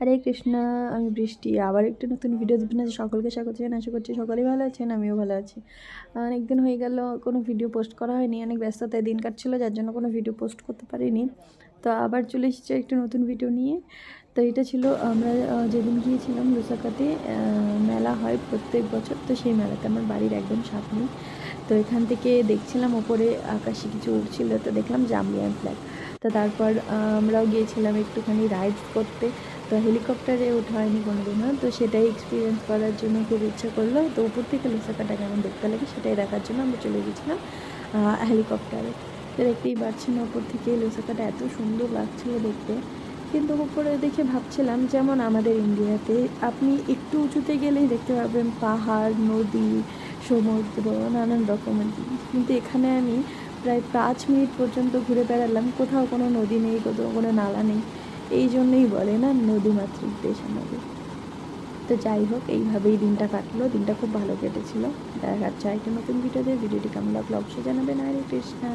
হরে কৃষ্ণা, আমি বৃষ্টি আবার একটি নতুন ভিডিও দেবেন। সকলকে স্বাগত জানাই। আশা করছি সকলেই ভালো আছেন, আমিও ভালো আছি। অনেক দিন হয়ে গেল কোনো ভিডিও পোস্ট করা হয়নি, অনেক ব্যস্ততায় দিন কাটছিল, যার জন্য কোনো ভিডিও পোস্ট করতে পারিনি। তো আবার চলে এসেছি একটি নতুন ভিডিও নিয়ে। তো এটা ছিল আমরা যেদিন গিয়েছিলাম লুসাকাতে, মেলা হয় প্রত্যেক বছর। তো সেই মেলাতে আমার বাড়ির একদম সামনে। তো এখান থেকে দেখছিলাম ওপরে আকাশে কিছু উড়ছিল, তো দেখলাম জাম্বিয়ান ফ্ল্যাগ। তো তারপর আমরাও গিয়েছিলাম একটুখানি রাইডস করতে। তো হেলিকপ্টারে ওঠা হয়নি কোনোদিনও, তো সেটাই এক্সপিরিয়েন্স করার জন্য খুব ইচ্ছা করলো। তো উপর থেকে লুসাকাটা কেমন দেখতে লাগে সেটাই দেখার জন্য আমরা চলে গেছিলাম হেলিকপ্টারে। তো দেখতেই পাচ্ছেন ওপর থেকে লুসাকাটা এত সুন্দর লাগছিল দেখতে। কিন্তু উপরে দেখে ভাবছিলাম, যেমন আমাদের ইন্ডিয়াতে আপনি একটু উঁচুতে গেলেই দেখতে পাবেন পাহাড়, নদী, সমুদ্র, নানান রকমের জিনিস। কিন্তু এখানে আমি প্রায় 5 মিনিট পর্যন্ত ঘুরে বেড়ালাম, কোথাও কোনো নদী নেই, কোথাও কোনো নালা নেই। এই জন্যই বলে না নদীমাতৃক দেশ আমাদের। তো যাই হোক, এইভাবেই দিনটা কাটলো, দিনটা খুব ভালো কেটেছিল। দেখা যাচ্ছে একটা নতুন ভিডিওতে। ভিডিওটি কেমন লাগলো অবশ্যই জানাবেন। হরে কৃষ্ণা।